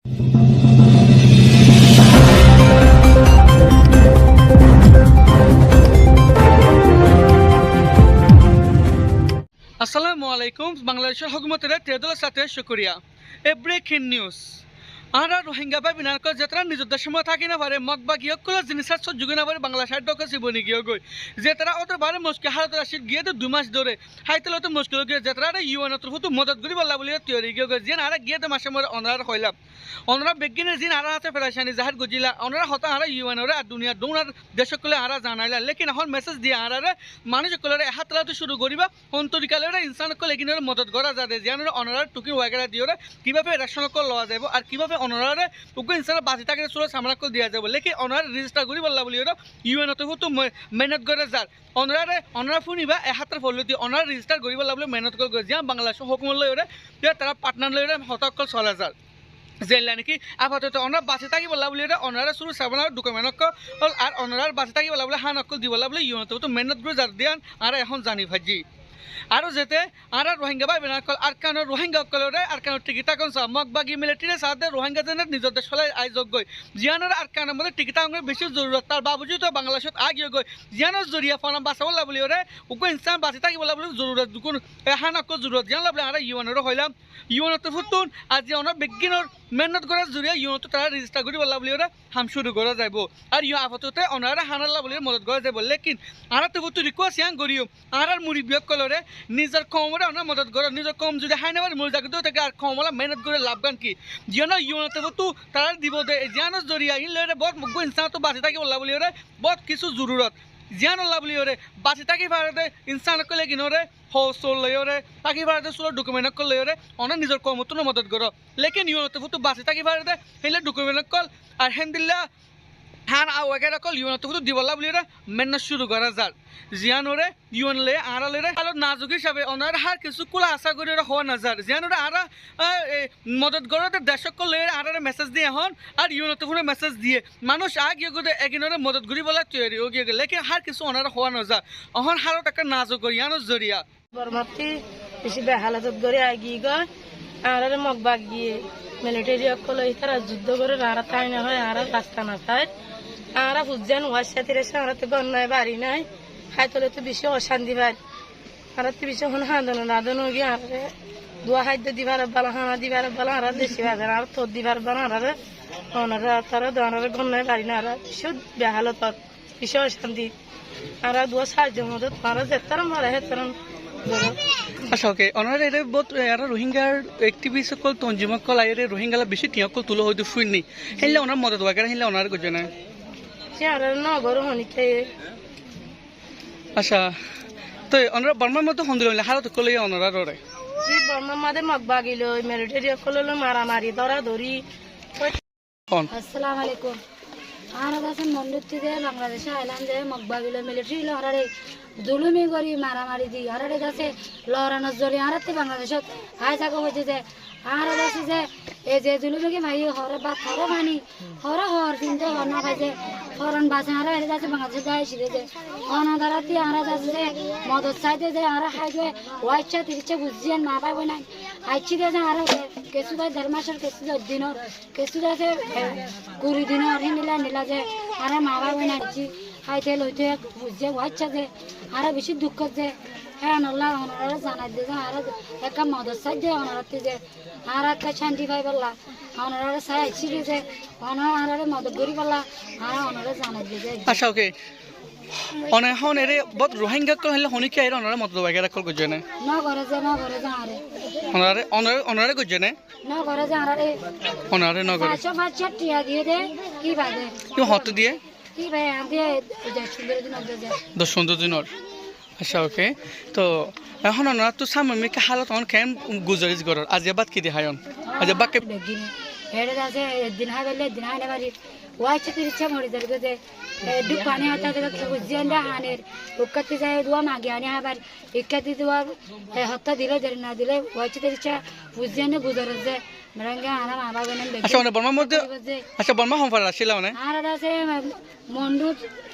আসসালামু আলাইকুম বাংলাদেশের হুকুমতের তেদলের সাথে শুকরিয়া এ ব্রেকিং নিউজ আমরা রোহিঙ্গা বা বিনার যেতরা নিজের দেশের মধ্যে থাকি না পারে মগবা গিয়কগুলো জিনিসের সুযোগ না পারে বাংলা সাহিত্য জীবনী গিয়ে গই যে তারা অত বারে মুশকিল হালত আসি গিয়ে তো 2 মাস ধরে হাইতে তো মুশকিল গিয়ে যে তারা ইউএন তো মদত করি বললা বলে তৈরি গিয়ে গই যে আর গিয়ে তো মাসে মরে অনার হইলাম অনরা বেগিনের জিন আর হাতে ফেরাইছানি জাহির গজিলা অনরা হতা আর ইউএন আর দুনিয়া দৌড়ার দেশকলে আর জানাইলা লেকিন এখন মেসেজ দিয়ে আর মানুষকলে হাত লাতে শুরু করিবা অন্তরিকালে ইনসানকলে এগিনের মদত করা যাবে যেন অনরা টুকি ওয়াগেরা দিয়ে কিভাবে রেশনকল লওয়া যাব আর কিভাবে অনরারে উগ্র ইনসান বাজি থাকে চলো সামরাকল দিয়া যাব লেকিন অনরা রেজিস্টার করি বললা বলি ইউএন তো মেহনত করে যার অনরা ফুনিবা হাতের ফলতি অনরা রেজিস্টার করি বললা বলে মেহনত করে যা বাংলাদেশ হুকুমত লই তারা পার্টনার লই হতকল চলা যার জেলা নাকি আপাতত অনার বাঁচে থাকি বলা বলে অনারা শুরু সাবানার ডকুমেন্ট আর অনার বাঁচে থাকি বলা বলে হান অকল দি বলা বলে ইউনত তো মেহনত করে যার দিয়ান আর এখন জানি ভাজি আরও যেতে আর রোহিঙ্গা বা বেনাকল আর কানো রোহিঙ্গা অকলরে আর কানো টিকিটা কোন মগবাগি মিলিটারি সাথে রোহিঙ্গা জনের নিজের দেশ হলে আয়োজক গই জিয়ানোর আর কানোর মধ্যে টিকিটা বেশি জরুরত তার বাবুজি তো বাংলাদেশত আগিয়ে গই জিয়ানোর জরিয়া ফোন বাঁচাব বলি ওরে উগ্র ইনসান বাঁচি থাকি বলা বলে জরুরত দুকুন হান অকল জরুরত জান বলে আর ইউএনরও হইলাম ইউএনত ফুতুন আজ অনার বিজ্ঞানের মেহনত করার জরিয়া ইউনত তারা রেজিস্টার করি বললা বলি ওরা হাম শুরু করা যাব আর ইউ আপাততে অনারা হানাল্লা বলে মদত করা যাব লেকিন আর তো ফুতু রিকোয়েস্ট ইয়াং করিও আর মুরিবিয়ক কলরে নিজের কমরে অনার মদত করে নিজের কম যদি হাই নেবার মরে যাকে তো থেকে আর কমলা মেহনত করে লাভগান কি জিয়ানো ইউনত ফুতু তারা দিব দে জিয়ানোর জরিয়া ইনলে বহুত মুগ্ধ ইনসান তো বাঁচে থাকি বললা বলি ওরে বহুত কিছু জরুরত জিয়ান আল্লাহ বলি ওরে বাঁচি থাকি ভারতে ইনসান কলে কিনরে হৌসল লই ওরে থাকি ভারতে সুর ডকুমেন্ট কল লই ওরে অনেক নিজের কমতো মদত করো লেকিন ইউনত ফুতু বাঁচি থাকি ভারতে হেলে ডকুমেন্ট কল আর হেন্দিল্লা হান আওয়াগেরা কল ইউনত ফুতু দিবল্লা বলি ওরে মেহনত শুরু করা যার জিয়ান ওরে ইউন লে আর লে আলো নাজুক হিসাবে অনার হার কিছু কুলা আশা করি ওরা হওয়া নাজার জিয়ান ওরা আর মদত করতে দেশক লে আর মেসেজ দিয়ে হন আর ইউনত ফুনে মেসেজ দিয়ে মানুষ আগে গিয়ে একদিনের মদত করি বলা তৈরি ও গিয়ে লেকিন হার কিছু অনার হওয়া নাজা অহন হারত একটা নাজুক করি ইয়ানোর জরিয়া বরমাতি বেশি বেহালাতত করে আগিয়ে গয় আর মগবাগ গিয়ে মিলিটারি অকল তারা যুদ্ধ করে আর তাই না হয় আর রাস্তা না পায় আর বুঝছেন ওয়ার সাথে আর তো গণ নাই বাড়ি নাই খাইতলে তো বেশি অশান্তি পায় আর তো বেশি হন হাঁদনো রাঁধনো গিয়ে আর দোয়া খাদ্য দিবার বালা হানা দিবার বালা আর দেশি বাজার আর তোর দিবার বালা আর ওনারা তারা দোয়ার গণ নাই বাড়ি না আর বেশি বেহালত বেশি অশান্তি আর দোয়া সাহায্য মতো তারা যেতাম মারা হেতাম আচ্ছা ওকে ওনার এর বহুত আর রোহিঙ্গার অ্যাক্টিভিস্ট কল তঞ্জিমক কল আইরে রোহিঙ্গালা বেশি টিয়া কল তুলো হয়তো শুননি হেলে ওনার মদত ওয়াগেরা হেলে ওনার গজে না সে আর নগর হনিতে আচ্ছা তো ওনার বর্মার মতো হন্দিল হারত কলে ওনারা রে জি বর্মার মাঝে মগবাগিল মিলিটারি কল মারামারি ধরা ধরি আসসালামু আলাইকুম আমরা আছেন মন্দির বাংলাদেশে আইলাম যে মগবাগিল মিলিটারি লহরারে জুলুমি করি মারামারি দি হারারে আছে লহরানোর জলি হারাতে বাংলাদেশত হাই থাকা হয়েছে যে আর আছে যে এই যে জুলুমিকে ভাই হরে বা হরে মানি হরে হর কিন্তু হর না খাইছে হরণ বাসে হারা হেরে যাচ্ছে বাংলাদেশে গায়ে শিখে যে অনাদারাতি হারা যাচ্ছে যে মদত চাইতে যে হারা খাইছে ওয়াইচ্ছা তিরিচ্ছে বুঝিয়ে মা পাইব নাই আইছি যে হারা কেঁচু দেয় 1.5 মাসের কেঁচু 10 দিনের কেঁচু আছে 20 দিনের নীলা নীলা যে হারা মা পাইব নাই খাইতে লইতে বুঝিয়ে ওয়াইচ্ছা যে হারা বেশি দুঃখ যে হ্যাঁ নল্লা ওনারা জানাই দিয়ে আর একটা মদত চাই যে ওনারাতে যে আর একটা শান্তি পাই পারলা ওনারা চাই আইছি যে ওনারা মদত করি পারলা আর ওনারা জানাই দিয়ে আচ্ছা ওকে অনে হন এরে বহুত রোহিঙ্গা কল হলে হনিকে আইরে ওনারা মদত ওয়াগেরা কল গজে না করে যে আরে ওনারে গজে না করে যে আরে ওনারে ন করে 500 টিয়া দিয়ে দে কি বাদে কি হত দিয়ে কি ভাই আদে 10 দিনের আচ্ছা ওকে তো এখন ওনারা তো সামনে কে হালত অন কেন গুজারিশ করার আজ বাদ কি দেখায়ন আজ বাক্যে হেড়ে আছে দিন হাই বললে দিন হাই না বাড়ি ওয়াইছে তিরিচ্ছে মরি যাবে যে দুঃখ পানি হতা দেখে বুঝিয়েন্ডা হানের উক্কাতে যায় দুয়া মাগে আনি আবার ইক্কাতে দুয়া হত্যা দিলে দেরি না দিলে ওয়াইছে তিরিচ্ছে বুঝিয়েন্ডা গুজার যে মেরাঙ্গা আনা মা বাবা নেন আচ্ছা ওনে বর্মার মধ্যে আচ্ছা বর্মা হমফার আসছিল ওনে আর আছে মন্ডু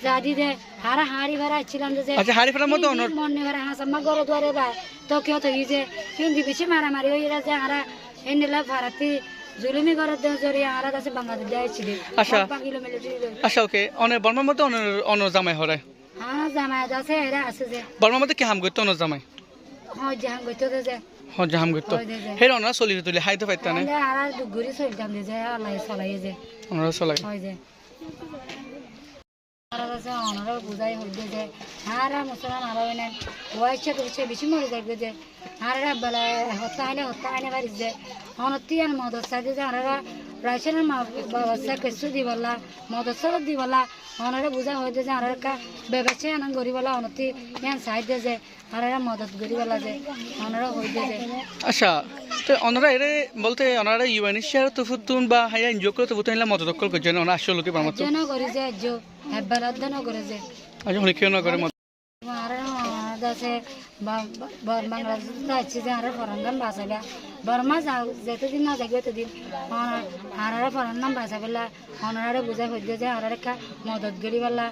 জাদি দে হারা হাড়ি ভরা ছিলাম যে আচ্ছা হাড়ি ভরার মধ্যে অনর মন্নে ভরা হাসাম্মা গরে দুয়ারে বা তো কেউ তো ইজে কিন্তু বেশি মারামারি হইরা যে হারা এনেলা ভারতী জুলুমি করে দেন জরিয়া আর আছে বাংলাদেশ যাইছিল আচ্ছা। বাকিলো মিলিটারি আচ্ছা ওকে অনে বর্মার মধ্যে অন জামাই হরে আর জামায়াত আছে এরা আছে যে বর্মার মধ্যে কি হাম করতো অন জামাই হয় জাহান গইতো যে হজ হাম করতো হয় যে হের অনারা চলি তুলি হাইতে পাইতা না আর দুগুরি চলতাম যে আল্লাহ চলাই যে ওনারা চলাই হয় যে আর আছে অনারা বুঝাই হইছে যে আর মুসলমান আর না ওয়াইছে তো বেশি মরে যাবে যে আর বলে হতা আইনে বাড়ি যে অনতি আর মদত সাথে যে আর রাইছেনের ব্যবস্থা কিছু দিবলা মদত সব দিবলা অনারা বুঝা হইছে যে আর কা ব্যবসা আনন্দ করিবলা অনতি ইয়ান সাইডে যে আর মদত করিবলা যে অনারা হইছে যে আচ্ছা তো ওনারা এরে বলতে ওনারা ইউএনএইচসিআর তো ফুতুন বা হাইয়া এনজিও করে তো ফুতুন মত দখল করছে না ওনা আসলে কি পারমাতো যেন করি যে জো হেবারাত দেন করে যে আজ হলে কেউ না করে মত আর আছে বাংলাদেশ যাচ্ছি যে আর ফরান বাসাবে বর্মা যাও যেতদিন না যাবে ততদিন আর ফরান নাম বাসাবেলা ওনারা বুঝাই হইছে যে আর মদত করি বলা